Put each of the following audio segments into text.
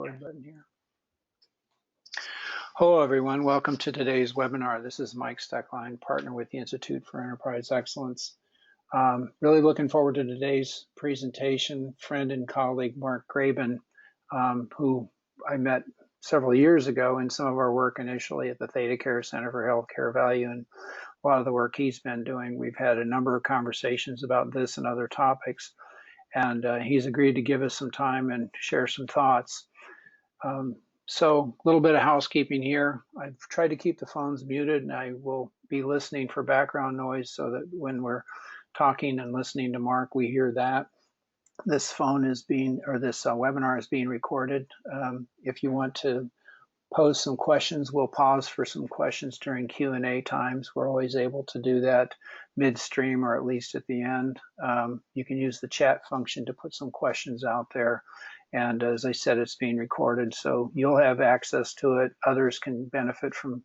record button here. Hello, everyone. Welcome to today's webinar. This is Mike Steckline, partner with the Institute for Enterprise Excellence. Really looking forward to today's presentation. Friend and colleague Mark Graban, who I met several years ago in some of our work initially at the Theta Care Center for Healthcare Value, and a lot of the work he's been doing. We've had a number of conversations about this and other topics, and he's agreed to give us some time and share some thoughts. So a little bit of housekeeping here. I've tried to keep the phones muted, and I will be listening for background noise so that when we're talking and listening to Mark, we hear that. This phone is being, or this webinar is being recorded. If you want to pose some questions, we'll pause for some questions during Q&A times. We're always able to do that midstream or at least at the end. You can use the chat function to put some questions out there. And as I said, it's being recorded, so you'll have access to it. Others can benefit from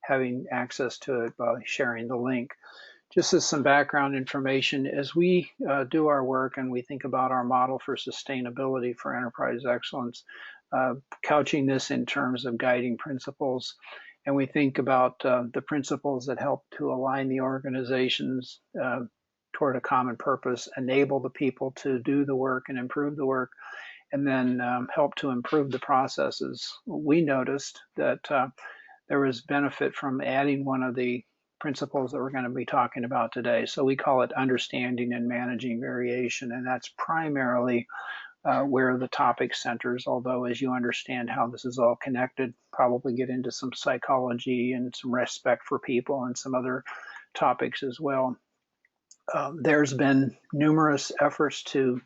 having access to it by sharing the link. Just as some background information, as we do our work and we think about our model for sustainability for enterprise excellence, couching this in terms of guiding principles, and we think about the principles that help to align the organizations toward a common purpose, enable the people to do the work and improve the work, and then help to improve the processes. We noticed that there was benefit from adding one of the principles that we're going to be talking about today. So we call it understanding and managing variation, and that's primarily where the topic centers, although as you understand how this is all connected, probably get into some psychology and some respect for people and some other topics as well. There's been numerous efforts to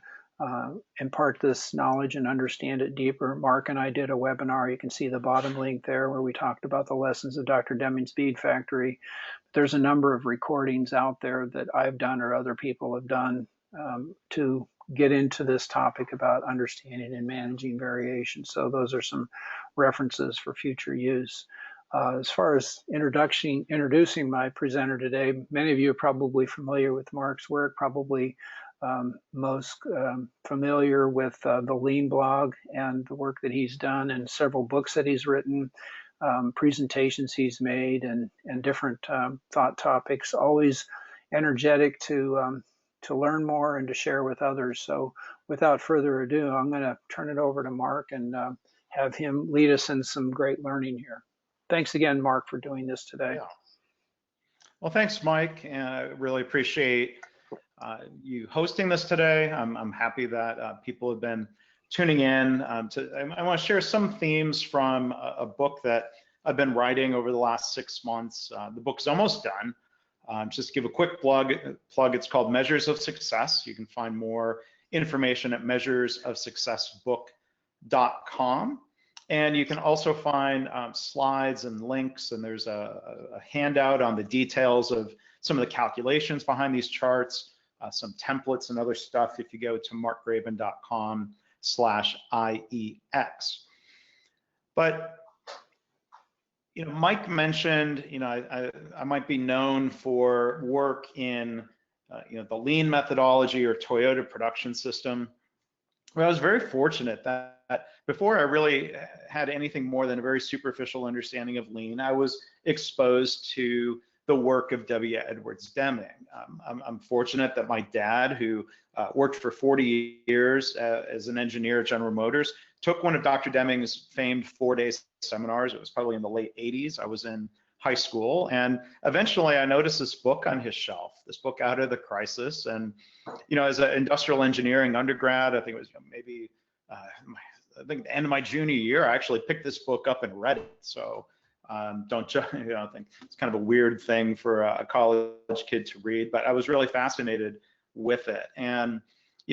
impart this knowledge and understand it deeper. Mark and I did a webinar. You can see the bottom link there where we talked about the lessons of Dr. Deming's Bead Factory. There's a number of recordings out there that I've done or other people have done to get into this topic about understanding and managing variation. So those are some references for future use. As far as introducing my presenter today, many of you are probably familiar with Mark's work, probably most familiar with the Lean blog and the work that he's done and several books that he's written, presentations he's made, and different thought topics, always energetic to learn more and to share with others. So without further ado, I'm going to turn it over to Mark and have him lead us in some great learning here. Thanks again, Mark, for doing this today. Yeah. Well, thanks, Mike, and I really appreciate you hosting this today. I'm happy that people have been tuning in. I want to share some themes from a book that I've been writing over the last 6 months. The book's almost done. Just give a quick plug. It's called Measures of Success. You can find more information at measuresofsuccessbook.com. And you can also find slides and links, and there's a handout on the details of some of the calculations behind these charts, some templates and other stuff if you go to markgraban.com/IEX. But Mike mentioned, I might be known for work in, the Lean methodology or Toyota production system. Well, I was very fortunate that before I really had anything more than a very superficial understanding of Lean, I was exposed to the work of W. Edwards Deming. I'm fortunate that my dad, who worked for 40 years as an engineer at General Motors, took one of Dr. Deming's famed 4-day seminars. It was probably in the late 80s. I was in high school, and eventually I noticed this book on his shelf, this book, Out of the Crisis. And as an industrial engineering undergrad, I think it was maybe I think the end of my junior year, I actually picked this book up and read it. So don't think it's kind of a weird thing for a college kid to read, but I was really fascinated with it. And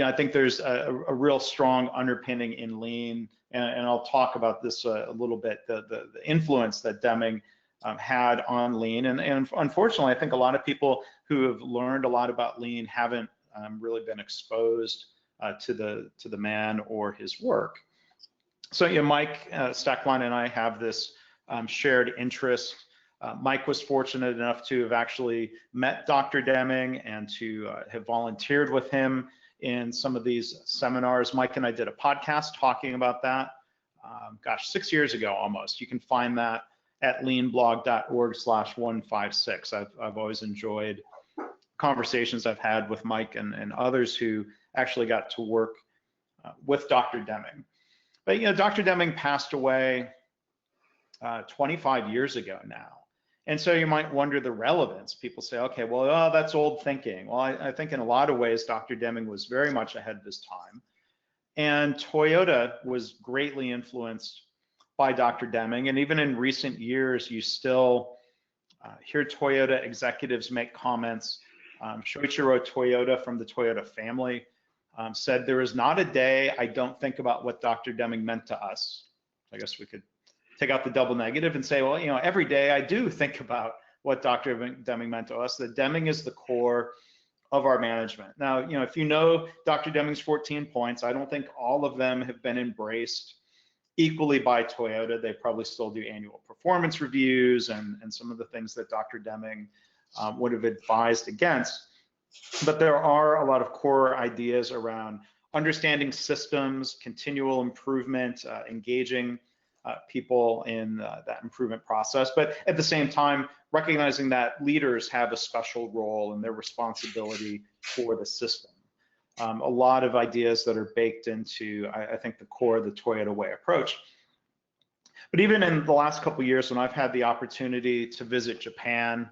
I think there's a real strong underpinning in Lean, and I'll talk about this a little bit, the influence that Deming had on Lean. And unfortunately, I think a lot of people who have learned a lot about Lean haven't really been exposed to the man or his work. So Mike Steckline and I have this shared interest. Mike was fortunate enough to have actually met Dr. Deming and to have volunteered with him in some of these seminars. Mike and I did a podcast talking about that. gosh, 6 years ago almost. You can find that at leanblog.org/156. I've always enjoyed conversations I've had with Mike and others who actually got to work with Dr. Deming. But Dr. Deming passed away 25 years ago now. And so you might wonder the relevance. People say, okay, well, oh, that's old thinking. Well, I think in a lot of ways, Dr. Deming was very much ahead of his time. And Toyota was greatly influenced by Dr. Deming. And even in recent years, you still hear Toyota executives make comments. Shoichiro Toyota from the Toyota family said, there is not a day I don't think about what Dr. Deming meant to us. I guess we could take out the double negative and say, well, every day I do think about what Dr. Deming meant to us. That Deming is the core of our management. Now, if you know Dr. Deming's 14 points, I don't think all of them have been embraced equally by Toyota. They probably still do annual performance reviews and some of the things that Dr. Deming would have advised against. But there are a lot of core ideas around understanding systems, continual improvement, engaging people in that improvement process, but at the same time, recognizing that leaders have a special role and their responsibility for the system. A lot of ideas that are baked into, I think, the core of the Toyota Way approach. But even in the last couple of years, when I've had the opportunity to visit Japan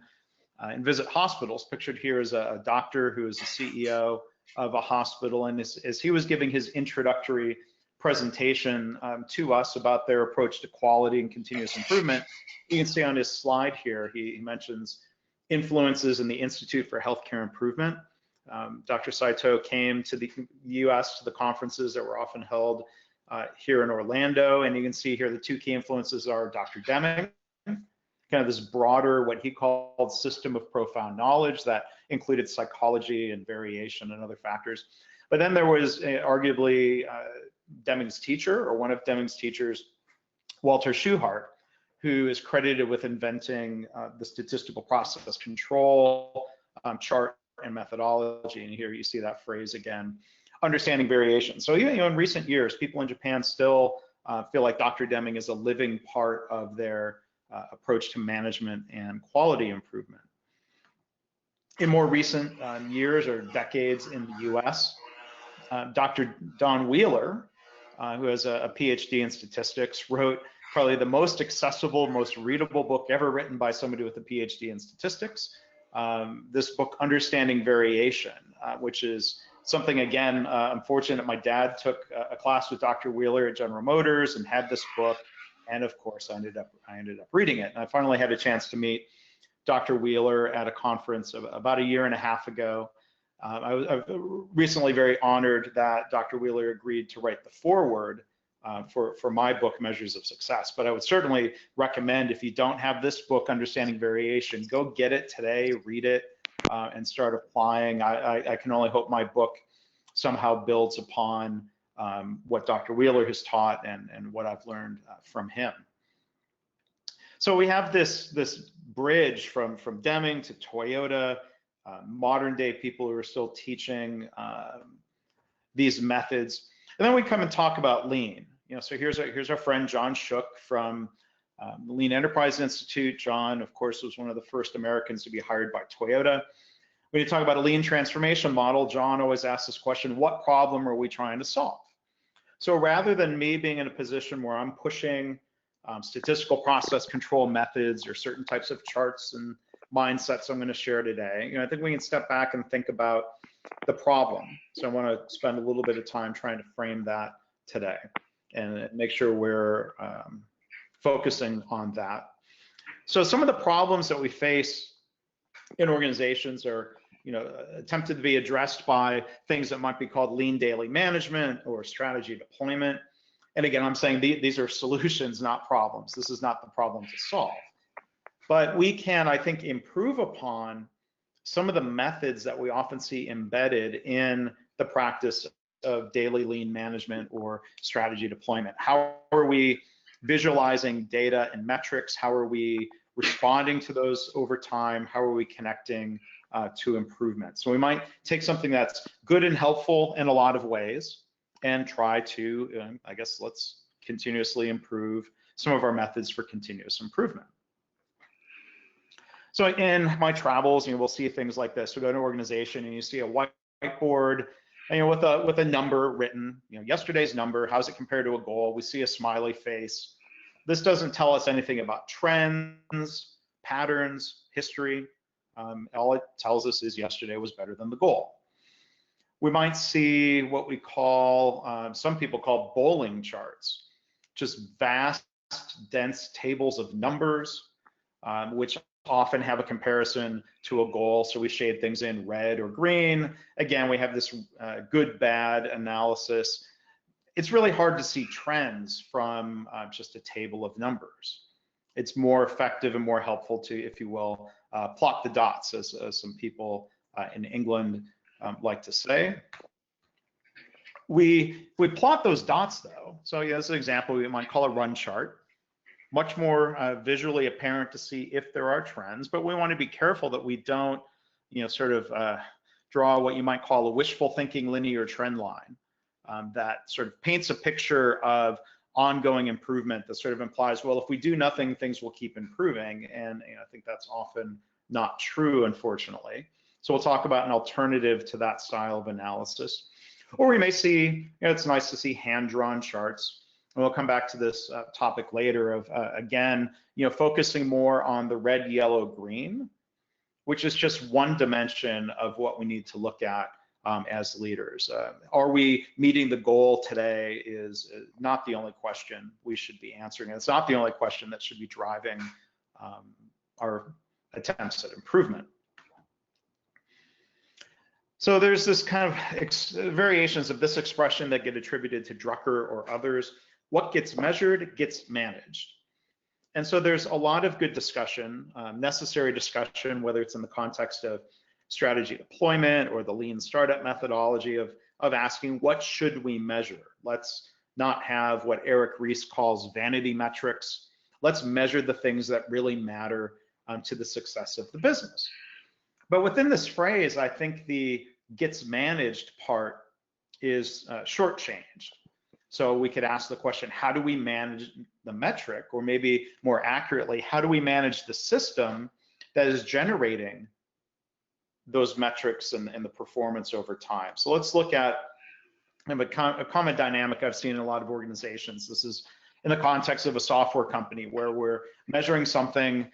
and visit hospitals, pictured here is a doctor who is the CEO of a hospital, and as he was giving his introductory presentation to us about their approach to quality and continuous improvement, you can see on his slide here, he mentions influences in the Institute for Healthcare Improvement. Dr. Saito came to the US to the conferences that were often held here in Orlando, and you can see here the two key influences are Dr. Deming, kind of this broader, what he called system of profound knowledge that included psychology and variation and other factors. But then there was arguably Deming's teacher, or one of Deming's teachers, Walter Schuhart, who is credited with inventing the statistical process control, chart, and methodology. And here you see that phrase again, understanding variation. So in recent years, people in Japan still feel like Dr. Deming is a living part of their approach to management and quality improvement. In more recent years or decades in the US, Dr. Don Wheeler, who has a PhD in statistics, wrote probably the most accessible, most readable book ever written by somebody with a PhD in statistics. This book, Understanding Variation, which is something, again, unfortunate. My dad took a class with Dr. Wheeler at General Motors and had this book, and of course, I ended up reading it. And I finally had a chance to meet Dr. Wheeler at a conference about a year and a half ago. I was recently very honored that Dr. Wheeler agreed to write the foreword for my book, Measures of Success. But I would certainly recommend, if you don't have this book, Understanding Variation, go get it today, read it, and start applying. I can only hope my book somehow builds upon what Dr. Wheeler has taught and what I've learned from him. So we have this bridge from Deming to Toyota, modern day people who are still teaching these methods. And then we come and talk about lean. So here's our friend John Shook from the Lean Enterprise Institute. John, of course, was one of the first Americans to be hired by Toyota. When you talk about a lean transformation model, John always asks this question: what problem are we trying to solve? So rather than me being in a position where I'm pushing statistical process control methods or certain types of charts and mindsets I'm going to share today, I think we can step back and think about the problem. So I want to spend a little bit of time trying to frame that today and make sure we're focusing on that. So some of the problems that we face in organizations are attempted to be addressed by things that might be called lean daily management or strategy deployment. And again, I'm saying these are solutions, not problems. This is not the problem to solve. But we can, I think, improve upon some of the methods that we often see embedded in the practice of daily lean management or strategy deployment. How are we visualizing data and metrics? How are we responding to those over time? How are we connecting to improvement? So we might take something that's good and helpful in a lot of ways and try to, I guess, let's continuously improve some of our methods for continuous improvement. So in my travels, we'll see things like this. We go to an organization and you see a whiteboard, and with a number written, yesterday's number, how's it compared to a goal? We see a smiley face. This doesn't tell us anything about trends, patterns, history. All it tells us is yesterday was better than the goal. We might see what we call, some people call bowling charts, just vast, dense tables of numbers, which often have a comparison to a goal. So we shade things in red or green. Again, we have this good, bad analysis. It's really hard to see trends from just a table of numbers. It's more effective and more helpful to, if you will, plot the dots, as some people in England like to say. We plot those dots though. So as an example, we might call a run chart. Much more visually apparent to see if there are trends, but we want to be careful that we don't, sort of draw what you might call a wishful thinking linear trend line that sort of paints a picture of ongoing improvement that sort of implies, well, if we do nothing, things will keep improving. And I think that's often not true, unfortunately. So we'll talk about an alternative to that style of analysis. Or we may see, it's nice to see hand-drawn charts. And we'll come back to this topic later of, again, focusing more on the red, yellow, green, which is just one dimension of what we need to look at as leaders. Are we meeting the goal today is not the only question we should be answering. And it's not the only question that should be driving our attempts at improvement. So there's this kind of variations of this expression that get attributed to Drucker or others. What gets measured gets managed. And so there's a lot of good discussion, necessary discussion, whether it's in the context of strategy deployment or the lean startup methodology of asking, what should we measure? Let's not have what Eric Ries calls vanity metrics. Let's measure the things that really matter to the success of the business. But within this phrase, I think the gets managed part is shortchanged. So we could ask the question, how do we manage the metric? Or maybe more accurately, how do we manage the system that is generating those metrics and the performance over time? So let's look at a common dynamic I've seen in a lot of organizations. This is in the context of a software company where we're measuring something,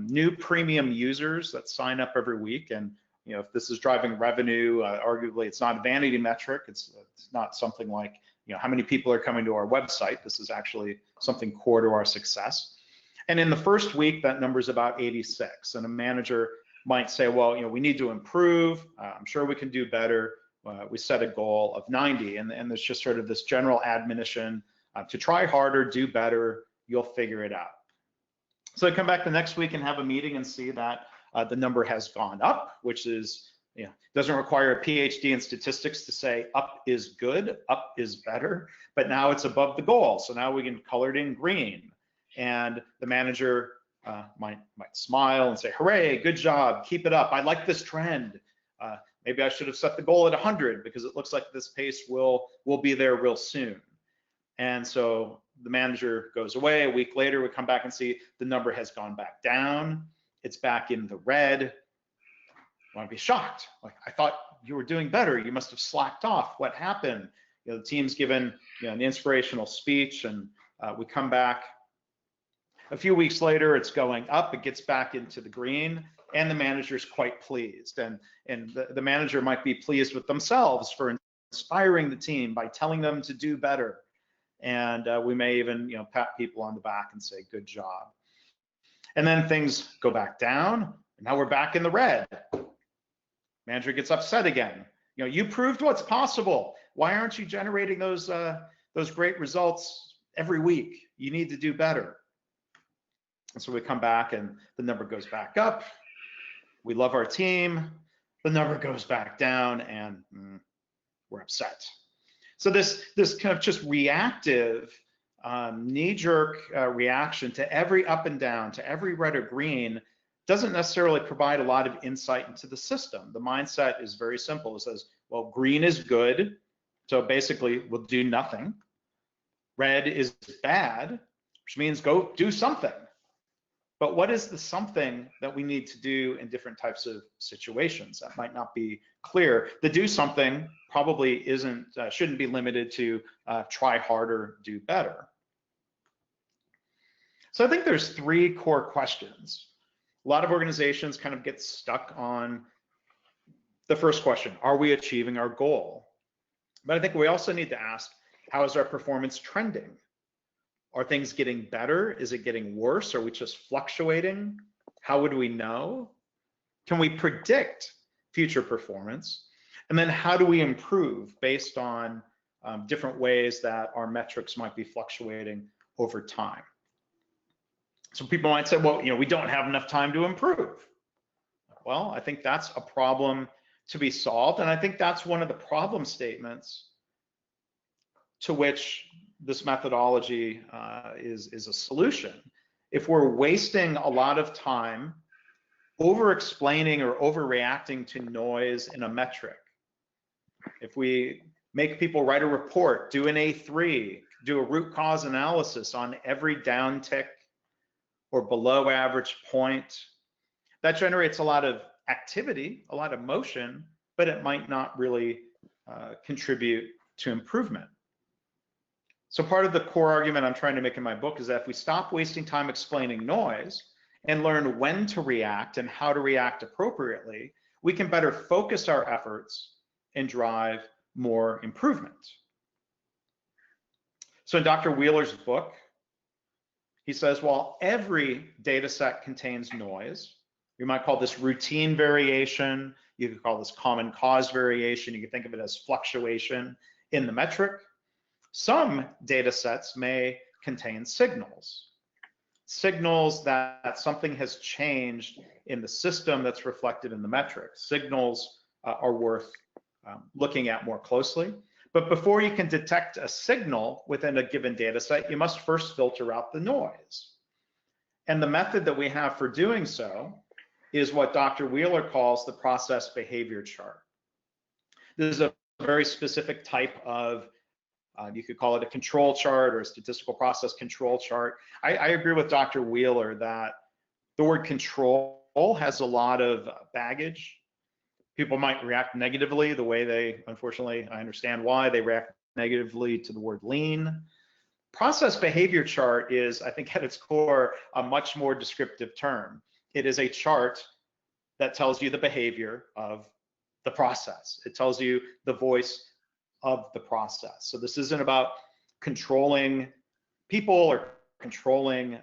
new premium users that sign up every week. And if this is driving revenue, arguably it's not a vanity metric. It's not something like, how many people are coming to our website. This is actually something core to our success. And in the first week, that number is about 86. And a manager might say, well, we need to improve. I'm sure we can do better. We set a goal of 90. And there's just sort of this general admonition to try harder, do better, you'll figure it out. So I come back the next week and have a meeting and see that the number has gone up, which is, doesn't require a PhD in statistics to say up is good, up is better, but now it's above the goal. So now we can color it in green. And the manager might smile and say, hooray, good job, keep it up. I like this trend. Maybe I should have set the goal at 100 because it looks like this pace will be there real soon. And so the manager goes away. A week later, we come back and see the number has gone back down. It's back in the red. I want to be shocked. Like, I thought you were doing better. You must have slacked off. What happened? The team's given an inspirational speech, and we come back. A few weeks later, it's going up. It gets back into the green, and the manager's quite pleased. And the manager might be pleased with themselves for inspiring the team by telling them to do better. And we may even pat people on the back and say, good job. And then things go back down, and now we're back in the red. Manager gets upset again. You proved what's possible. Why aren't you generating those great results every week? You need to do better. And so we come back and the number goes back up. We love our team. The number goes back down and we're upset. So this kind of just reactive, knee-jerk reaction to every up and down, to every red or green, doesn't necessarily provide a lot of insight into the system. The mindset is very simple. It says, well, green is good, so basically we'll do nothing. Red is bad, which means go do something. But what is the something that we need to do in different types of situations? That might not be clear. The do something probably shouldn't be limited to try harder, do better. So I think there's three core questions. A lot of organizations kind of get stuck on the first question: are we achieving our goal? But I think we also need to ask, how is our performance trending? Are things getting better? Is it getting worse? Are we just fluctuating? How would we know? Can we predict future performance? And then how do we improve based on different ways that our metrics might be fluctuating over time? So people might say, well, we don't have enough time to improve. Well, I think that's a problem to be solved. And I think that's one of the problem statements to which this methodology is a solution. If we're wasting a lot of time over-explaining or overreacting to noise in a metric, if we make people write a report, do an A3, do a root cause analysis on every downtick or below average point, that generates a lot of activity, a lot of motion, but it might not really contribute to improvement. So part of the core argument I'm trying to make in my book is that if we stop wasting time explaining noise and learn when to react and how to react appropriately, we can better focus our efforts and drive more improvement. So in Dr. Wheeler's book, he says, while every data set contains noise, you might call this routine variation, you could call this common cause variation, you can think of it as fluctuation in the metric. Some data sets may contain signals that something has changed in the system that's reflected in the metric. Signals are worth looking at more closely. But before you can detect a signal within a given data set, you must first filter out the noise. And the method that we have for doing so is what Dr. Wheeler calls the process behavior chart. This is a very specific type of, you could call it a control chart or a statistical process control chart. I agree with Dr. Wheeler that the word control has a lot of baggage. People might react negatively the way they, unfortunately, I understand why they react negatively to the word lean. Process behavior chart is, I think at its core, a much more descriptive term. It is a chart that tells you the behavior of the process. It tells you the voice of the process. So this isn't about controlling people or controlling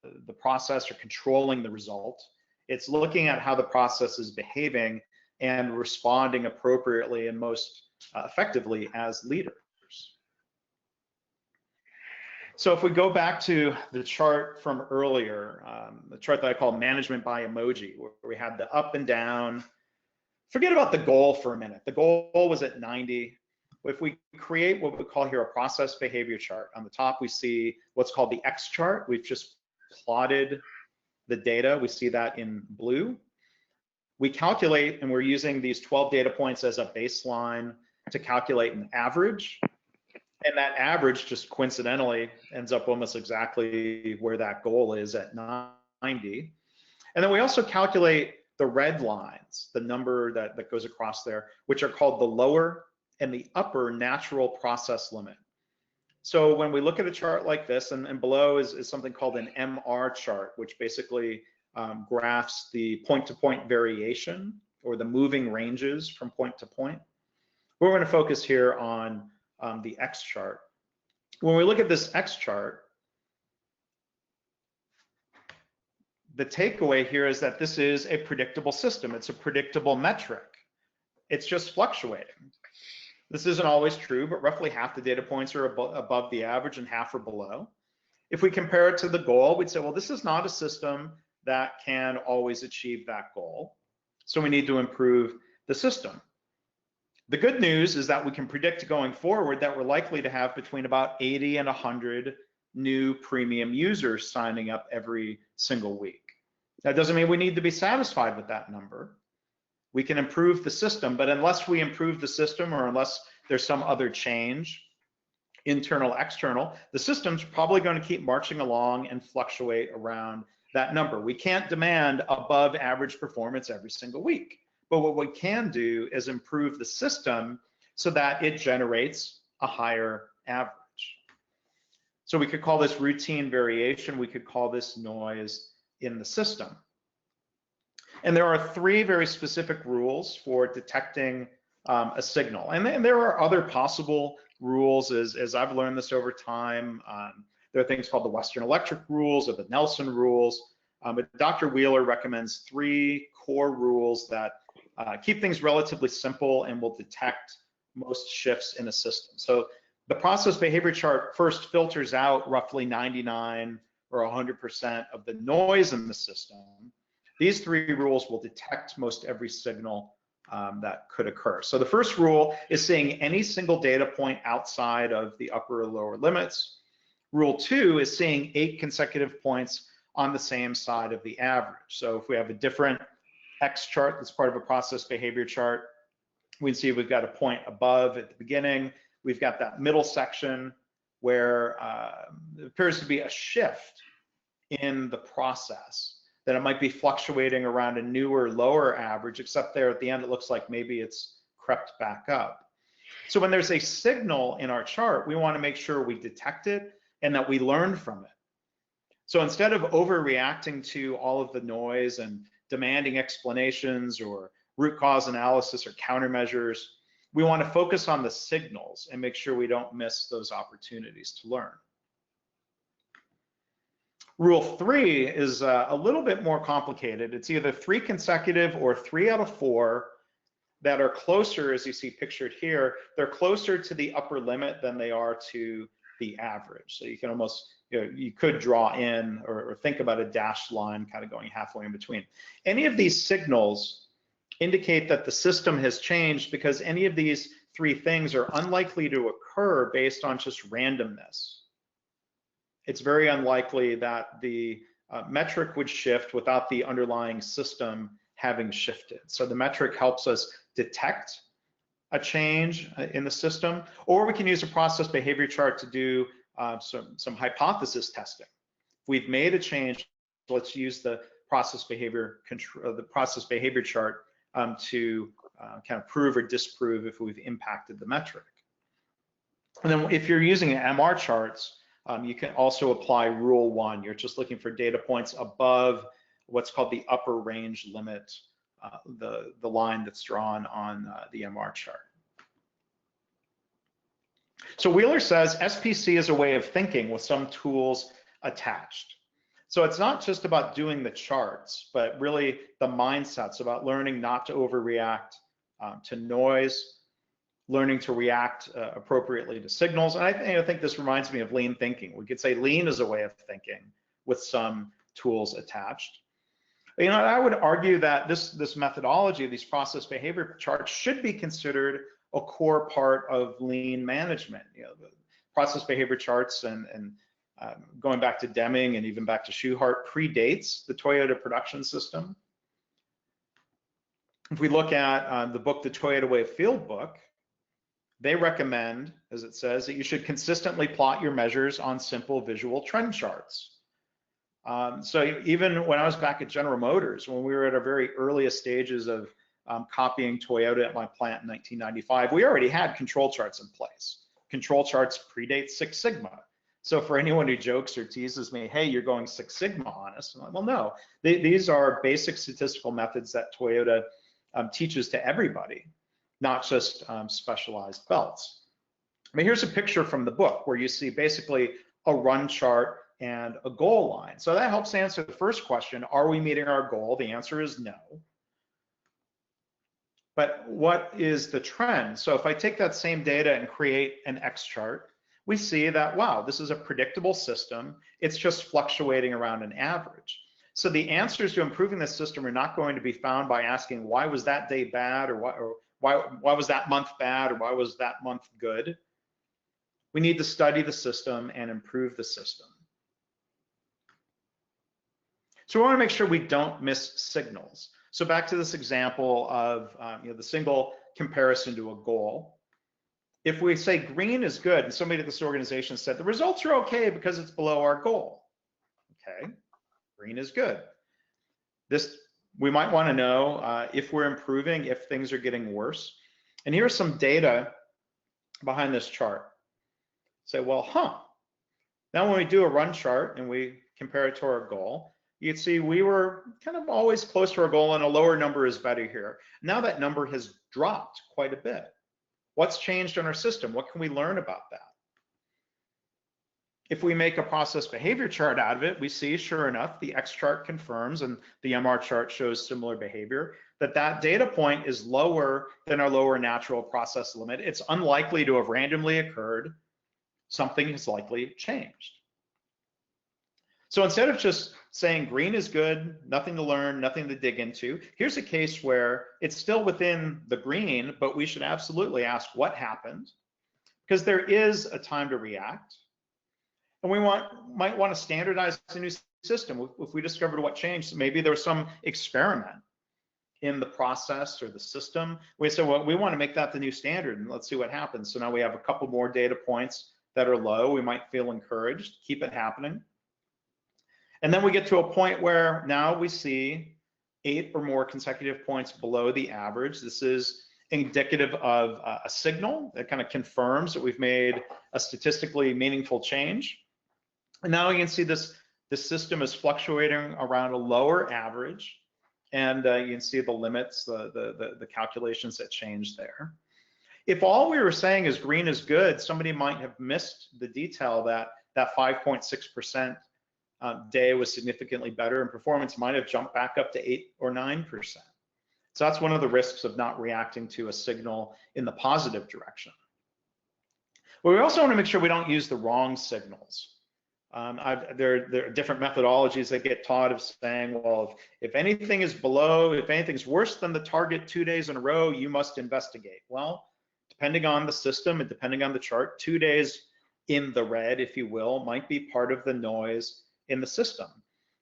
the process or controlling the result. It's looking at how the process is behaving and responding appropriately and most effectively as leaders. So if we go back to the chart from earlier, the chart that I call management by emoji, where we had the up and down. Forget about the goal for a minute. The goal was at 90. If we create what we call here a process behavior chart, on the top we see what's called the X chart. We've just plotted the data. We see that in blue. We calculate, and we're using these 12 data points as a baseline to calculate an average. And that average just coincidentally ends up almost exactly where that goal is at 90. And then we also calculate the red lines, the number that goes across there, which are called the lower and the upper natural process limit. So when we look at a chart like this, and below is something called an MR chart, which basically graphs the point-to-point variation or the moving ranges from point to point. We're going to focus here on the X chart. When we look at this X chart, the takeaway here is that this is a predictable system. It's a predictable metric. It's just fluctuating. This isn't always true, but roughly half the data points are above the average and half are below. If we compare it to the goal, we'd say, well, this is not a system that can always achieve that goal. So we need to improve the system. The good news is that we can predict going forward that we're likely to have between about 80 and 100 new premium users signing up every single week. That doesn't mean we need to be satisfied with that number. We can improve the system, but unless we improve the system or unless there's some other change, internal, external, the system's probably going to keep marching along and fluctuate around that number. We can't demand above average performance every single week, but what we can do is improve the system so that it generates a higher average. So we could call this routine variation. We could call this noise in the system. And there are three very specific rules for detecting a signal. And then there are other possible rules as I've learned this over time. There are things called the Western Electric rules or the Nelson rules. But Dr. Wheeler recommends three core rules that keep things relatively simple and will detect most shifts in a system. So the process behavior chart first filters out roughly 99 or 100% of the noise in the system. These three rules will detect most every signal that could occur. So the first rule is seeing any single data point outside of the upper or lower limits. Rule 2 is seeing 8 consecutive points on the same side of the average. So if we have a different X chart that's part of a process behavior chart, we can see we've got a point above at the beginning. We've got that middle section where there appears to be a shift in the process, that it might be fluctuating around a newer, lower average, except there at the end, it looks like maybe it's crept back up. So when there's a signal in our chart, we want to make sure we detect it and that we learn from it. So instead of overreacting to all of the noise and demanding explanations or root cause analysis or countermeasures, we want to focus on the signals and make sure we don't miss those opportunities to learn. Rule 3 is a little bit more complicated. It's either 3 consecutive or 3 out of 4 that are closer, as you see pictured here, they're closer to the upper limit than they are to the average. So you can almost, you could draw in or think about a dashed line kind of going halfway in between. Any of these signals indicate that the system has changed because any of these 3 things are unlikely to occur based on just randomness. It's very unlikely that the metric would shift without the underlying system having shifted. So the metric helps us detect a change in the system, or we can use a process behavior chart to do some hypothesis testing. If we've made a change, let's use the process behavior chart to kind of prove or disprove if we've impacted the metric. And then if you're using MR charts, you can also apply rule 1. You're just looking for data points above what's called the upper range limit, the line that's drawn on the MR chart. So Wheeler says SPC is a way of thinking with some tools attached. So it's not just about doing the charts, but really the mindsets about learning not to overreact to noise, learning to react appropriately to signals. And I think this reminds me of lean thinking. We could say lean is a way of thinking with some tools attached. I would argue that this methodology, these process behavior charts, should be considered a core part of lean management. The process behavior charts and going back to Deming and even back to Schuhart predates the Toyota production system. If we look at the book, the Toyota Way Field Book, they recommend, as it says, that you should consistently plot your measures on simple visual trend charts. So even when I was back at General Motors, when we were at our very earliest stages of copying Toyota at my plant in 1995, we already had control charts in place. Control charts predate Six Sigma. So for anyone who jokes or teases me, hey, you're going Six Sigma on us, I'm like, well, no, these are basic statistical methods that Toyota teaches to everybody, not just specialized belts. I mean, here's a picture from the book where you see basically a run chart and a goal line. So that helps answer the first question, are we meeting our goal? The answer is no. But what is the trend? So if I take that same data and create an X chart, we see that, wow, this is a predictable system. It's just fluctuating around an average. So the answers to improving this system are not going to be found by asking, why was that day bad, or why was that month bad, or why was that month good? We need to study the system and improve the system. So we want to make sure we don't miss signals. So back to this example of the single comparison to a goal. If we say green is good, and somebody at this organization said the results are okay because it's below our goal, okay, green is good. This, we might want to know if we're improving, if things are getting worse. And here's some data behind this chart. Say, well, now when we do a run chart and we compare it to our goal, you can see we were kind of always close to our goal, and a lower number is better here. Now that number has dropped quite a bit. What's changed in our system? What can we learn about that? If we make a process behavior chart out of it, we see, sure enough, the X chart confirms, and the MR chart shows similar behavior, that data point is lower than our lower natural process limit. It's unlikely to have randomly occurred. Something has likely changed. So instead of just saying green is good, nothing to learn, nothing to dig into, here's a case where it's still within the green, but we should absolutely ask what happened, because there is a time to react. And we might want to standardize a new system. If we discovered what changed, maybe there was some experiment in the process or the system. We say, well, we want to make that the new standard, and let's see what happens. So now we have a couple more data points that are low. We might feel encouraged, keep it happening. And then we get to a point where now we see 8 or more consecutive points below the average. This is indicative of a signal that kind of confirms that we've made a statistically meaningful change. And now you can see this system is fluctuating around a lower average, and you can see the limits, the calculations that change there. If all we were saying is green is good, somebody might have missed the detail that 5.6% day was significantly better, and performance might have jumped back up to 8 or 9%. So that's one of the risks of not reacting to a signal in the positive direction. But we also want to make sure we don't use the wrong signals. There are different methodologies that get taught of saying, well, if anything is below, if anything's worse than the target 2 days in a row, you must investigate. Well, depending on the system and depending on the chart, 2 days in the red, if you will, might be part of the noise in the system.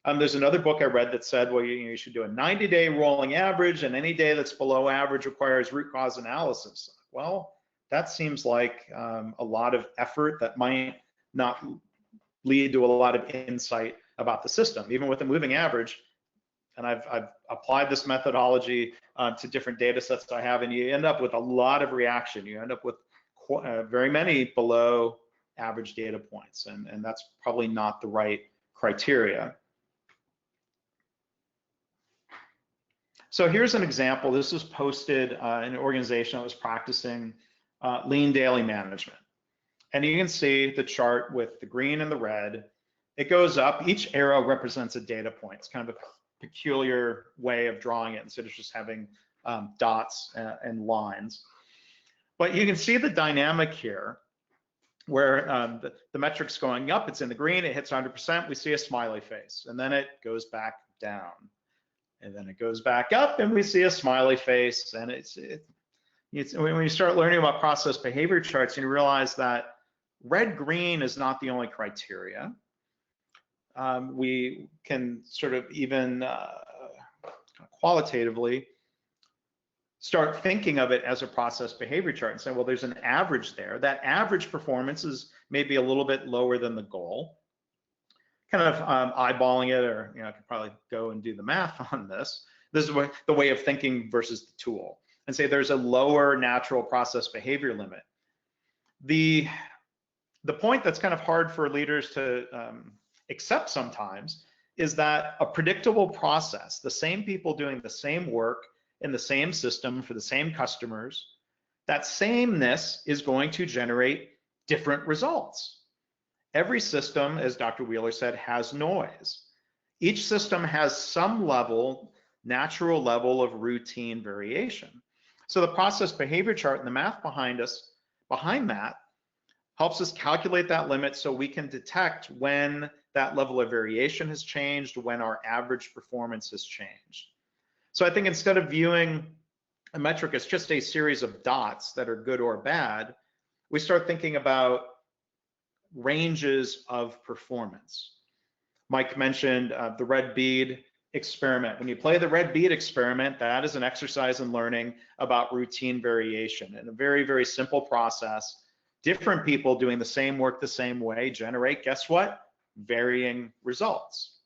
There's another book I read that said, well, you should do a 90-day rolling average, and any day that's below average requires root cause analysis. Well, that seems like a lot of effort that might not lead to a lot of insight about the system. Even with a moving average, and I've applied this methodology to different data sets I have, and you end up with a lot of reaction. You end up with very many below average data points, and that's probably not the right criteria. So here's an example. This was posted in an organization that was practicing lean daily management. And you can see the chart with the green and the red. It goes up. Each arrow represents a data point. It's kind of a peculiar way of drawing it instead of just having dots and lines. But you can see the dynamic here where the metric's going up. It's in the green. It hits 100%. We see a smiley face. And then it goes back down. And then it goes back up, and we see a smiley face. And it's when you start learning about process behavior charts, you realize that red-green is not the only criteria. We can sort of even qualitatively start thinking of it as a process behavior chart and say, well, there's an average there. That average performance is maybe a little bit lower than the goal. Kind of eyeballing it, or I could probably go and do the math on this. This is the way of thinking versus the tool, and say there's a lower natural process behavior limit. The point that's kind of hard for leaders to accept sometimes is that a predictable process, the same people doing the same work in the same system for the same customers, that sameness is going to generate different results. Every system, as Dr. Wheeler said, has noise. Each system has some level, natural level of routine variation. So the process behavior chart and the math behind that helps us calculate that limit so we can detect when that level of variation has changed, when our average performance has changed. So I think instead of viewing a metric as just a series of dots that are good or bad, we start thinking about ranges of performance. Mike mentioned the red bead experiment. When you play the red bead experiment, that is an exercise in learning about routine variation. And a very, very simple process. Different people doing the same work the same way generate, guess what? Varying results.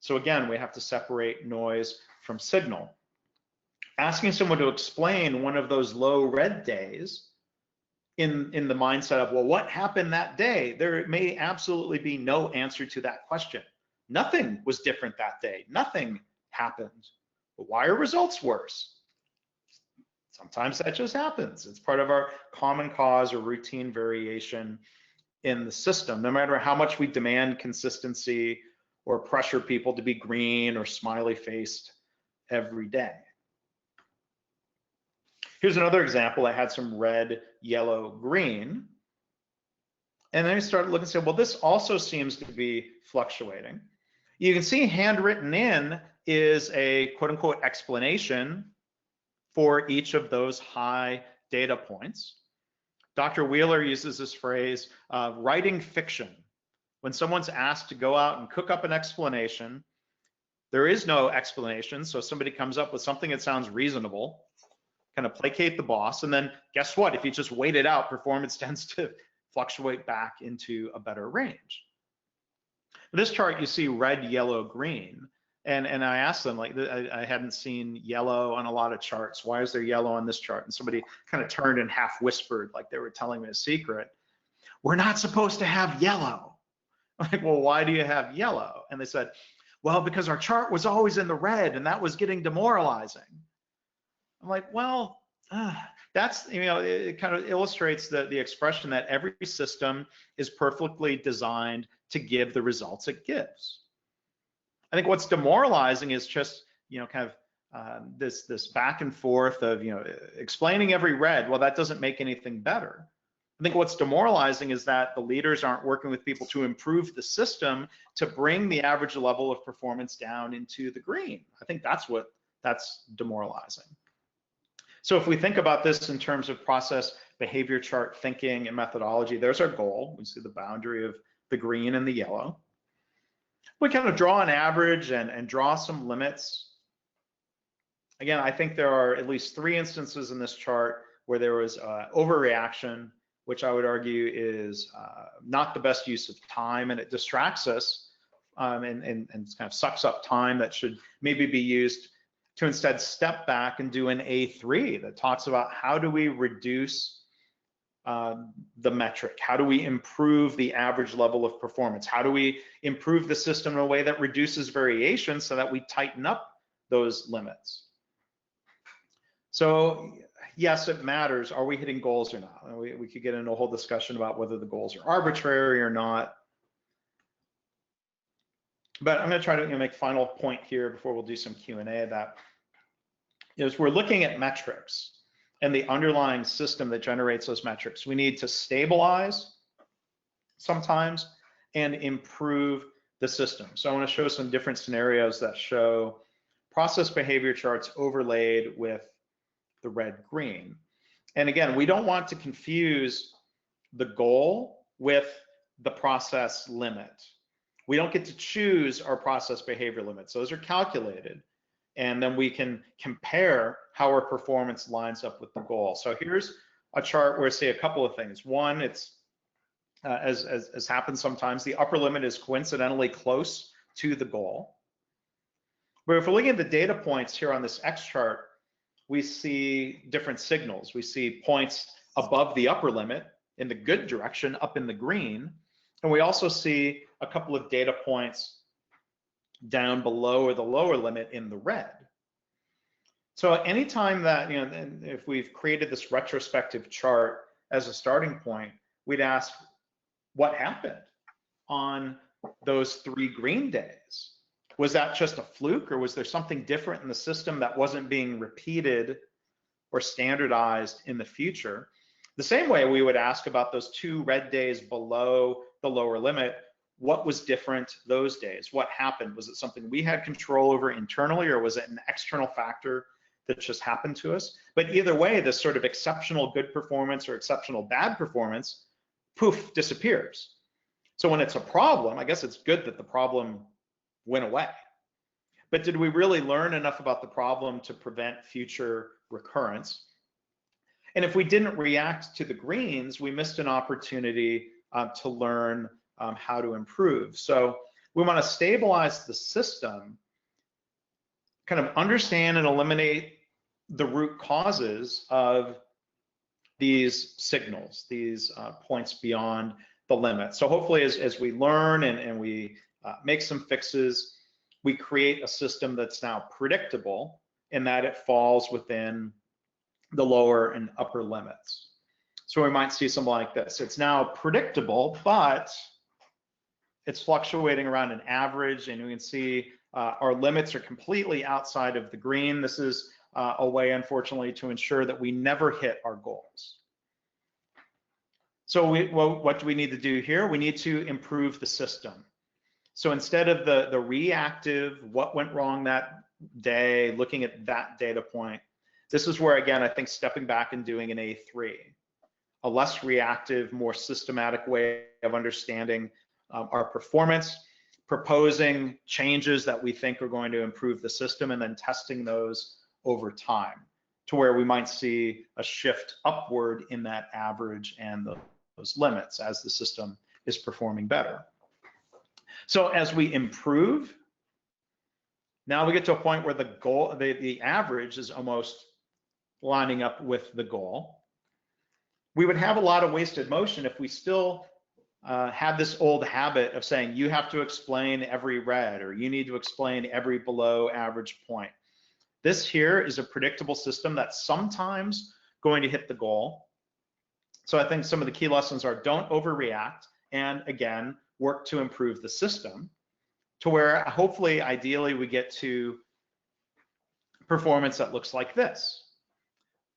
So again, we have to separate noise from signal. Asking someone to explain one of those low red days in the mindset of, well, what happened that day? There may absolutely be no answer to that question. Nothing was different that day. Nothing happened. But why are results worse? Sometimes that just happens. It's part of our common cause or routine variation in the system. No matter how much we demand consistency or pressure people to be green or smiley faced every day. Here's another example. I had some red, yellow, green. And then I started looking and said, well, this also seems to be fluctuating. You can see handwritten in is a quote unquote explanation for each of those high data points. Dr. Wheeler uses this phrase, writing fiction. When someone's asked to go out and cook up an explanation, there is no explanation. So somebody comes up with something that sounds reasonable, kind of placate the boss. And then guess what? If you just wait it out, performance tends to fluctuate back into a better range. In this chart, you see red, yellow, green. And I asked them, like, I hadn't seen yellow on a lot of charts. Why is there yellow on this chart? And somebody kind of turned and half whispered, like they were telling me a secret. We're not supposed to have yellow. I'm like, well, why do you have yellow? And they said, well, because our chart was always in the red and that was getting demoralizing. I'm like, well, that's, you know, it kind of illustrates the expression that every system is perfectly designed to give the results it gives. I think what's demoralizing is just, you know, kind of this back and forth of, you know, explaining every red. Well, that doesn't make anything better. I think what's demoralizing is that the leaders aren't working with people to improve the system to bring the average level of performance down into the green. I think that's demoralizing. So if we think about this in terms of process behavior chart thinking and methodology, there's our goal. We see the boundary of the green and the yellow. We kind of draw an average and draw some limits. Again, I think there are at least 3 instances in this chart where there was overreaction, which I would argue is not the best use of time, and it distracts us and kind of sucks up time that should maybe be used to instead step back and do an A3 that talks about how do we reduce the metric? How do we improve the average level of performance? How do we improve the system in a way that reduces variation so that we tighten up those limits? So yes, it matters. Are we hitting goals or not? We could get into a whole discussion about whether the goals are arbitrary or not. But I'm going to try to make a final point here before we'll do some Q&A of that. Is we're looking at metrics and the underlying system that generates those metrics. We need to stabilize sometimes and improve the system. So I want to show some different scenarios that show process behavior charts overlaid with the red green. And again, we don't want to confuse the goal with the process limit. We don't get to choose our process behavior limits. Those are calculated. And then we can compare how our performance lines up with the goal. So here's a chart where I say a couple of things. One, it's as happens sometimes, the upper limit is coincidentally close to the goal. But if we're looking at the data points here on this X chart, we see different signals. We see points above the upper limit in the good direction, up in the green. And we also see a couple of data points down below or the lower limit in the red. So anytime that, you know, if we've created this retrospective chart as a starting point, we'd ask what happened on those 3 green days. Was that just a fluke, or was there something different in the system that wasn't being repeated or standardized in the future? The same way we would ask about those 2 red days below the lower limit. What was different those days? What happened? Was it something we had control over internally, or was it an external factor that just happened to us? But either way, this sort of exceptional good performance or exceptional bad performance, poof, disappears. So when it's a problem, I guess it's good that the problem went away. but did we really learn enough about the problem to prevent future recurrence? And if we didn't react to the greens, we missed an opportunity to learn how to improve. So we want to stabilize the system, kind of understand and eliminate the root causes of these signals, these points beyond the limit. So hopefully as we learn and we make some fixes, we create a system that's now predictable in that it falls within the lower and upper limits. So we might see something like this. It's now predictable, but it's fluctuating around an average, and you can see our limits are completely outside of the green. This is a way, unfortunately, to ensure that we never hit our goals. So what do we need to do here? We need to improve the system. So instead of the reactive, what went wrong that day, looking at that data point, this is where, again, I think stepping back and doing an A3, a less reactive, more systematic way of understanding our performance, proposing changes that we think are going to improve the system, and then testing those over time to where we might see a shift upward in that average and those limits as the system is performing better. So as we improve, now we get to a point where the goal, the average is almost lining up with the goal. We would have a lot of wasted motion if we still had this old habit of saying, you have to explain every red, or you need to explain every below average point. This here is a predictable system that's sometimes going to hit the goal. So I think some of the key lessons are don't overreact, and again, work to improve the system to where hopefully, ideally, we get to performance that looks like this.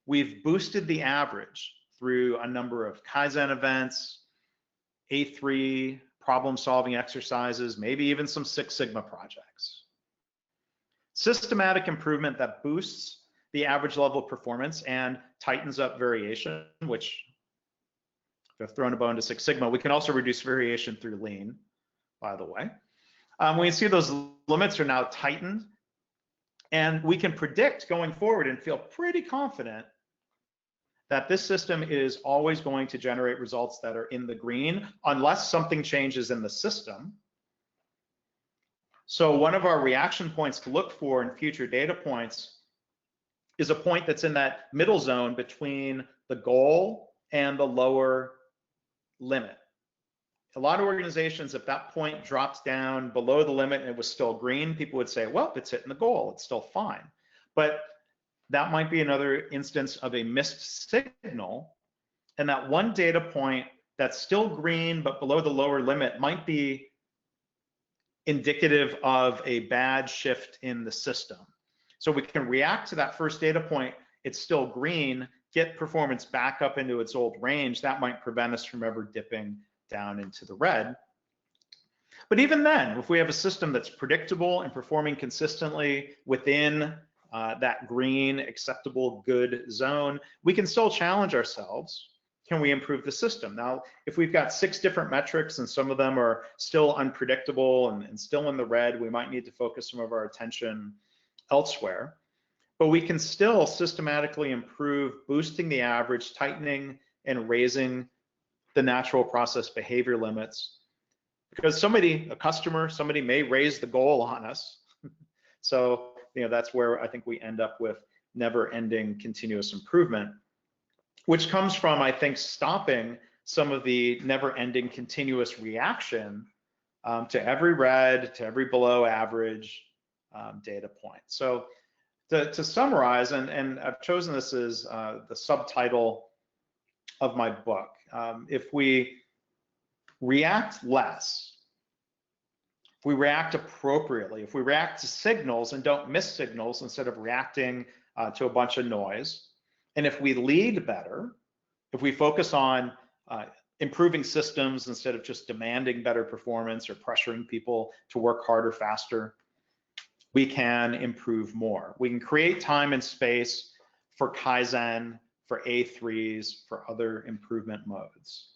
We've boosted the average through a number of Kaizen events, A3 problem-solving exercises, maybe even some Six Sigma projects. Systematic improvement that boosts the average level of performance and tightens up variation, which if I've thrown a bone to Six Sigma, we can also reduce variation through lean, by the way. We see those limits are now tightened, and we can predict going forward and feel pretty confident that this system is always going to generate results that are in the green unless something changes in the system. So one of our reaction points to look for in future data points is a point that's in that middle zone between the goal and the lower limit. A lot of organizations, if that point drops down below the limit and it was still green, people would say, well, it's hitting the goal, it's still fine. But that might be another instance of a missed signal, and that one data point that's still green but below the lower limit might be indicative of a bad shift in the system. So we can react to that first data point, it's still green, get performance back up into its old range. That might prevent us from ever dipping down into the red. But even then, if we have a system that's predictable and performing consistently within that green, acceptable, good zone, we can still challenge ourselves. Can we improve the system? Now, if we've got 6 different metrics and some of them are still unpredictable and still in the red, we might need to focus some of our attention elsewhere. But we can still systematically improve, boosting the average, tightening and raising the natural process behavior limits. Because a customer, somebody may raise the goal on us. So, that's where I think we end up with never-ending continuous improvement, which comes from, I think, stopping some of the never-ending continuous reaction to every red, to every below average data point. So to summarize, and I've chosen this as the subtitle of my book, if we react less, if we react appropriately, if we react to signals and don't miss signals instead of reacting to a bunch of noise, and if we lead better, if we focus on improving systems instead of just demanding better performance or pressuring people to work harder, faster, we can improve more. We can create time and space for Kaizen, for A3s, for other improvement modes.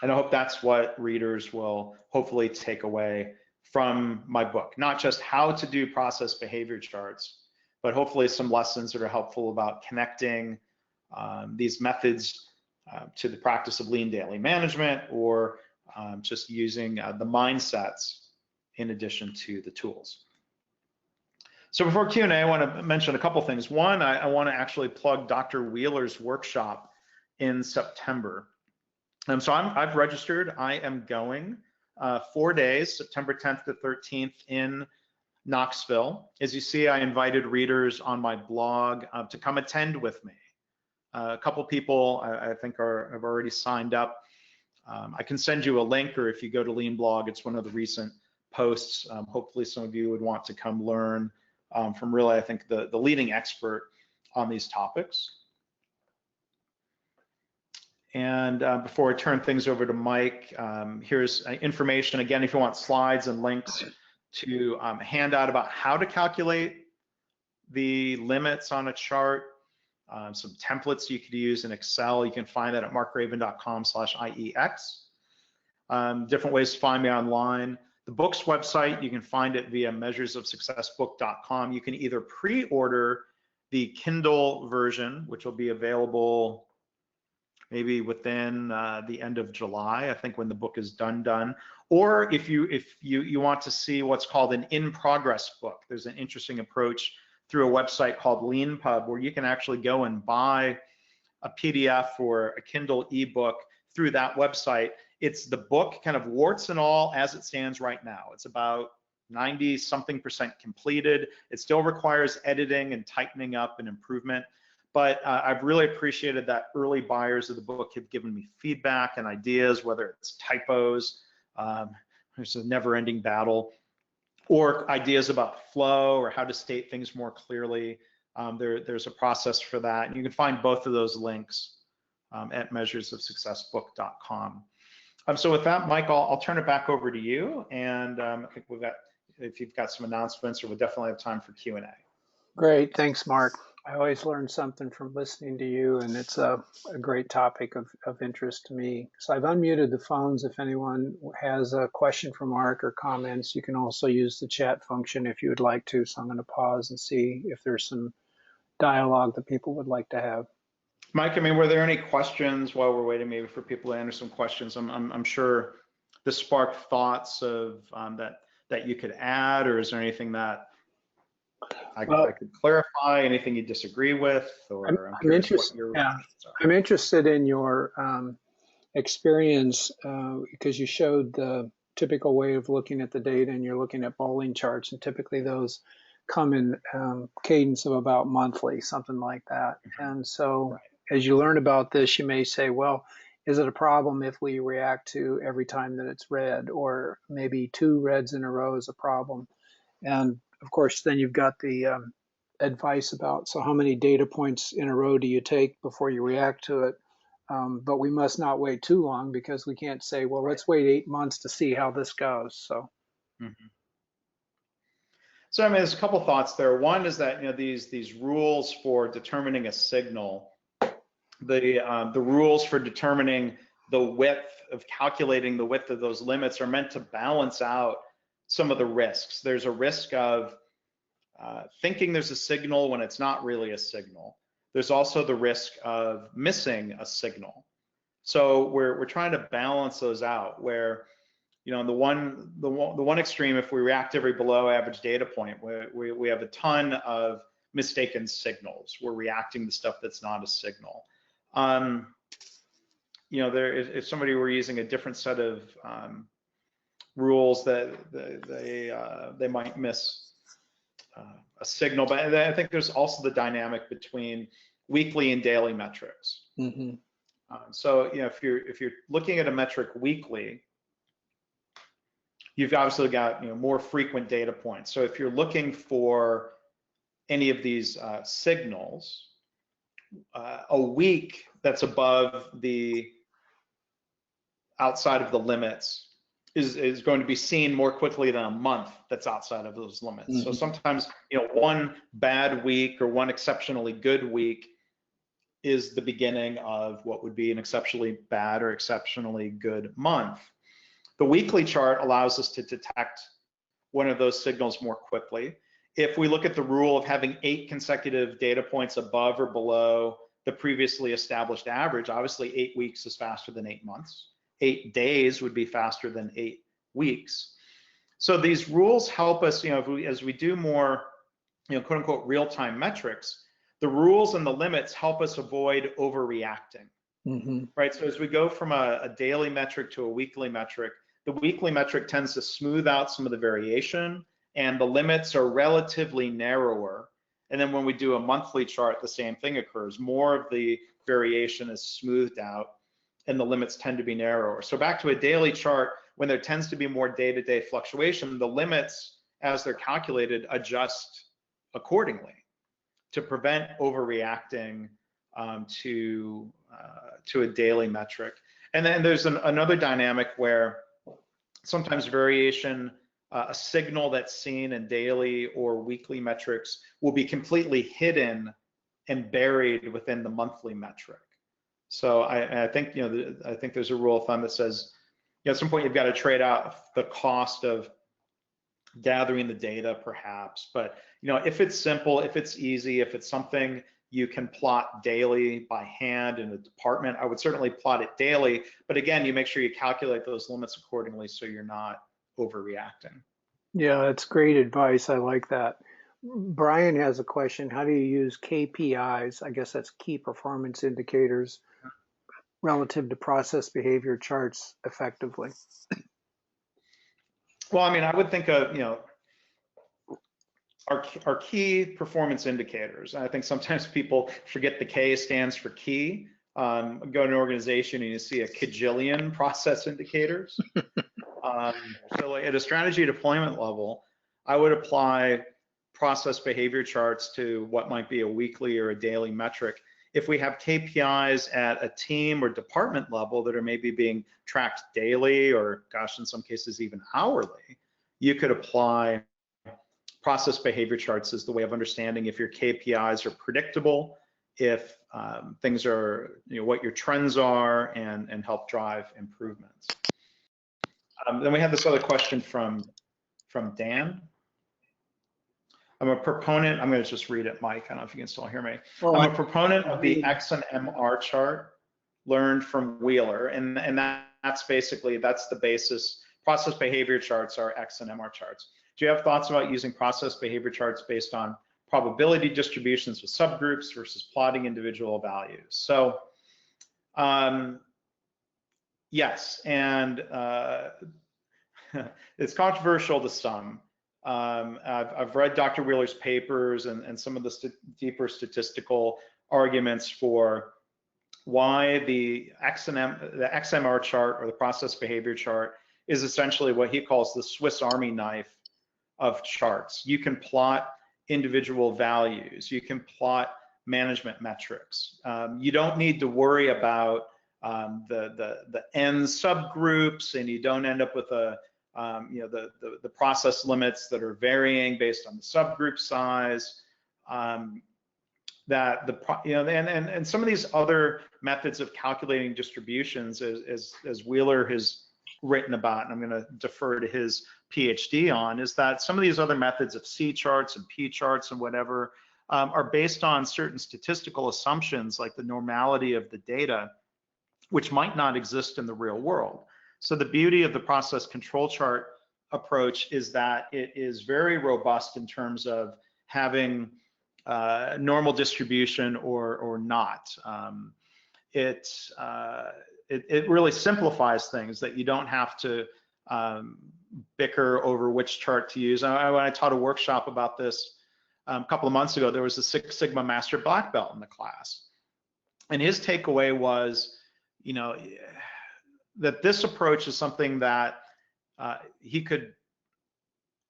And I hope that's what readers will hopefully take away from my book, not just how to do process behavior charts, but hopefully some lessons that are helpful about connecting these methods to the practice of lean daily management, or just using the mindsets in addition to the tools. So before Q&A, I want to mention a couple things. One, I want to actually plug Dr. Wheeler's workshop in September. So I've registered. I am going 4 days, September 10th to 13th in Knoxville. As you see, I invited readers on my blog to come attend with me. A couple people I think have already signed up. I can send you a link, or if you go to Lean Blog, it's one of the recent posts. Hopefully some of you would want to come learn from really, I think, the leading expert on these topics. And before I turn things over to Mike, here's information. Again, if you want slides and links to a handout about how to calculate the limits on a chart, some templates you could use in Excel. You can find that at markgraban.com/IEX. Different ways to find me online. The book's website, you can find it via measuresofsuccessbook.com. You can either pre-order the Kindle version, which will be available maybe within the end of July, I think, when the book is done. Or if you want to see what's called an in-progress book, there's an interesting approach through a website called LeanPub, where you can actually go and buy a PDF or a Kindle ebook through that website. It's the book, kind of warts and all, as it stands right now. It's about 90-something% completed. It still requires editing and tightening up and improvement. But I've really appreciated that early buyers of the book have given me feedback and ideas, whether it's typos, there's a never-ending battle, or ideas about flow or how to state things more clearly. There's a process for that. And you can find both of those links at measuresofsuccessbook.com. So with that, Mike, I'll turn it back over to you. And I think if you've got some announcements, or we'll definitely have time for Q&A. Great, thanks, Mark. I always learn something from listening to you, and it's a great topic of interest to me. So I've unmuted the phones. If anyone has a question for Mark or comments, you can also use the chat function if you would like to. So I'm going to pause and see if there's some dialogue that people would like to have. Mike, I mean, were there any questions while we're waiting maybe for people to answer some questions? I'm sure this sparked thoughts of that you could add, or is there anything that I could clarify, anything you disagree with, or I'm interested in your experience because you showed the typical way of looking at the data, and you're looking at bowling charts, and typically those come in cadence of about monthly, something like that. And so as you learn about this, you may say, well, is it a problem if we react to every time that it's red, or maybe 2 reds in a row is a problem? And of course, then you've got the advice about, so how many data points in a row do you take before you react to it? But we must not wait too long, because we can't say, well, let's wait 8 months to see how this goes. So. So I mean, there's a couple thoughts there. One is that, you know, these rules for determining a signal, the rules for determining the width, of calculating the width of those limits, are meant to balance out some of the risks. There's a risk of thinking there's a signal when it's not really a signal. There's also the risk of missing a signal. So we're trying to balance those out, where, you know, the one extreme, if we react every below average data point, we have a ton of mistaken signals. We're reacting to stuff that's not a signal. You know, if somebody were using a different set of rules, that they might miss a signal. But I think there's also the dynamic between weekly and daily metrics. So, you know, if you're looking at a metric weekly, you've obviously got, you know, more frequent data points. So if you're looking for any of these signals, a week that's above the outside of the limits is going to be seen more quickly than a month that's outside of those limits. So sometimes, you know, one bad week or one exceptionally good week is the beginning of what would be an exceptionally bad or exceptionally good month. The weekly chart allows us to detect one of those signals more quickly. If we look at the rule of having 8 consecutive data points above or below the previously established average, obviously 8 weeks is faster than 8 months. 8 days would be faster than 8 weeks. So these rules help us, as we do more, quote unquote, real-time metrics, the rules and the limits help us avoid overreacting, right? So as we go from a daily metric to a weekly metric, the weekly metric tends to smooth out some of the variation, and the limits are relatively narrower. And then when we do a monthly chart, the same thing occurs. More of the variation is smoothed out, and the limits tend to be narrower. So back to a daily chart, when there tends to be more day-to-day fluctuation, the limits, as they're calculated, adjust accordingly to prevent overreacting to a daily metric. And then there's another dynamic where sometimes variation, a signal that's seen in daily or weekly metrics will be completely hidden and buried within the monthly metric. So I think I think there's a rule of thumb that says at some point you've got to trade out the cost of gathering the data perhaps, but if it's simple, if it's easy, if it's something you can plot daily by hand in a department, I would certainly plot it daily, but again, you make sure you calculate those limits accordingly so you're not overreacting. Yeah, that's great advice. I like that. Brian has a question. How do you use KPIs? I guess that's key performance indicators relative to process behavior charts effectively. Well, I would think of, our key performance indicators. I think sometimes people forget the K stands for key. Go to an organization and you see a kajillion process indicators. So like at a strategy deployment level, I would apply process behavior charts to what might be a weekly or a daily metric. If we have KPIs at a team or department level that are maybe being tracked daily or, gosh, in some cases even hourly, you could apply process behavior charts as the way of understanding if your KPIs are predictable, if things are, what your trends are, and help drive improvements. Then we have this other question from Dan. I'm a proponent, I'm going to just read it, Mike. I don't know if you can still hear me. Well, I'm a proponent of the X and MR chart learned from Wheeler, and that's basically, that's the basis. Process behavior charts are X and MR charts. Do you have thoughts about using process behavior charts based on probability distributions with subgroups versus plotting individual values? So yes, and it's controversial to some. I've read Dr. Wheeler's papers and some of the deeper statistical arguments for why the XMR chart or the process behavior chart is essentially what he calls the Swiss Army knife of charts. You can plot individual values. You can plot management metrics. You don't need to worry about the end subgroups, and you don't end up with the process limits that are varying based on the subgroup size. And some of these other methods of calculating distributions, as Wheeler has written about, and I'm going to defer to his PhD on, is that some of these other methods of C charts and P charts and whatever are based on certain statistical assumptions like the normality of the data, which might not exist in the real world. So the beauty of the process control chart approach is that it is very robust in terms of having normal distribution or not. It really simplifies things, that you don't have to bicker over which chart to use. When I taught a workshop about this a couple of months ago, there was a Six Sigma Master Black Belt in the class. And his takeaway was, that this approach is something that he could,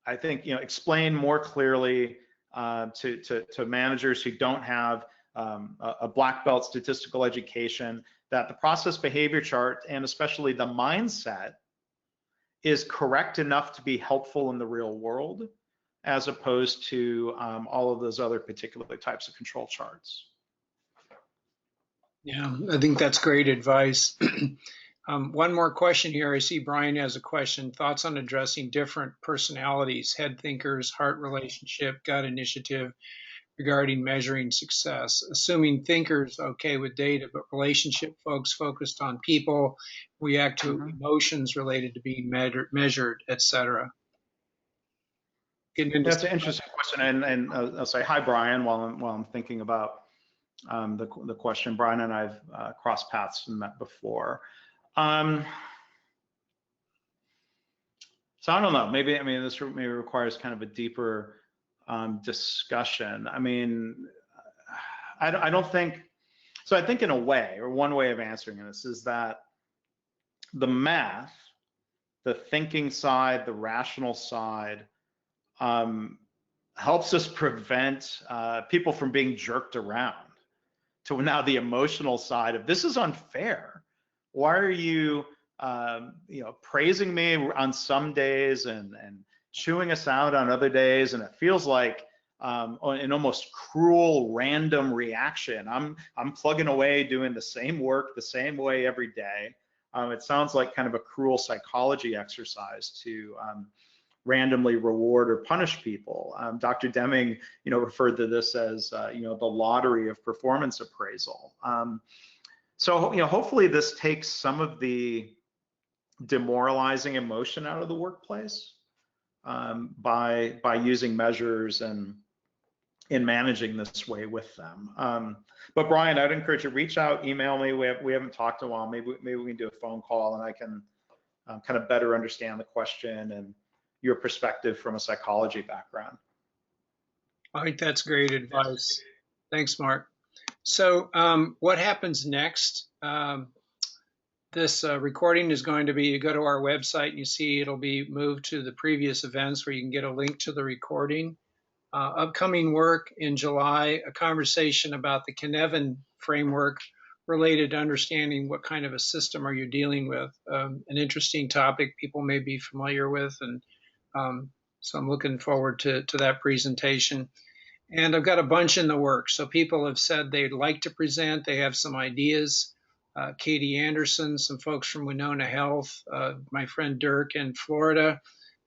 I think, explain more clearly to managers who don't have a black belt statistical education, that the process behavior chart, and especially the mindset, is correct enough to be helpful in the real world, as opposed to all of those other particular types of control charts. Yeah, I think that's great advice. One more question here. I see Brian has a question. Thoughts on addressing different personalities, head thinkers, heart relationship, gut initiative, regarding measuring success? Assuming thinkers okay with data, but relationship folks focused on people, react to emotions related to being measured, etc. That's an interesting question, and I'll say hi, Brian, while I'm thinking about the question. Brian and I've crossed paths and met before. So I don't know. Maybe, I mean, this maybe requires kind of a deeper discussion. I mean, I don't think so. I think in a way, or one way of answering this is that the math, the thinking side, the rational side, helps us prevent people from being jerked around to now the emotional side of this is unfair. Why are you, praising me on some days and chewing us out on other days? And it feels like an almost cruel random reaction. I'm plugging away doing the same work the same way every day. It sounds like kind of a cruel psychology exercise to randomly reward or punish people. Dr. Deming, referred to this as, the lottery of performance appraisal. So, hopefully this takes some of the demoralizing emotion out of the workplace by using measures and in managing this way with them. But Brian, I'd encourage you to reach out, email me. We haven't talked in a while. Maybe we can do a phone call and I can kind of better understand the question and your perspective from a psychology background. I think that's great advice. Thanks, Mark. So what happens next? This recording is going to be, you go to our website and you see it'll be moved to the previous events where you can get a link to the recording. Upcoming work in July, a conversation about the Cynefin framework related to understanding what kind of a system are you dealing with. An interesting topic people may be familiar with, and so I'm looking forward to that presentation. And I've got a bunch in the works. So people have said they'd like to present. They have some ideas. Katie Anderson, some folks from Winona Health, my friend Dirk in Florida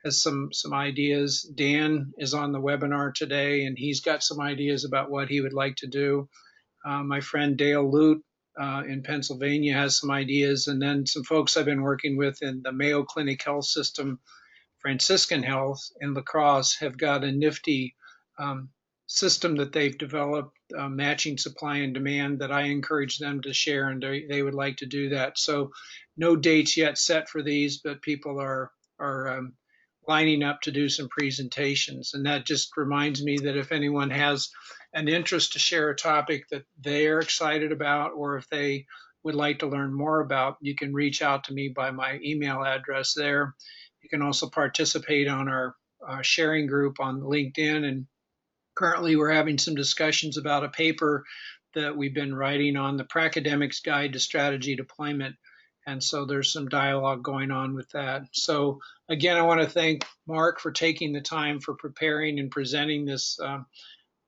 has some ideas. Dan is on the webinar today, and he's got some ideas about what he would like to do. My friend Dale Lute in Pennsylvania has some ideas, and then some folks I've been working with in the Mayo Clinic Health System, Franciscan Health in La Crosse, have got a nifty system that they've developed, matching supply and demand, that I encourage them to share, and they would like to do that. So no dates yet set for these, but people are lining up to do some presentations. And that just reminds me that if anyone has an interest to share a topic that they're excited about, or if they would like to learn more about, you can reach out to me by my email address there. You can also participate on our sharing group on LinkedIn, and currently, we're having some discussions about a paper that we've been writing on the Pracademic's Guide to Strategy Deployment. And so there's some dialogue going on with that. So again, I want to thank Mark for taking the time for preparing and presenting this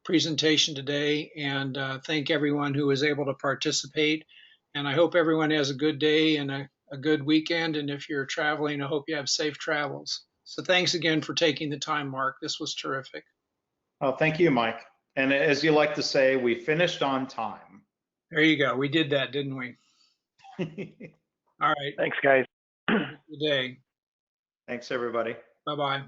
presentation today, and thank everyone who was able to participate. And I hope everyone has a good day and a good weekend. And if you're traveling, I hope you have safe travels. So thanks again for taking the time, Mark. This was terrific. Oh, thank you, Mike. And as you like to say, we finished on time. There you go. We did that, didn't we? All right. Thanks, guys. Good day. Thanks, everybody. Bye-bye.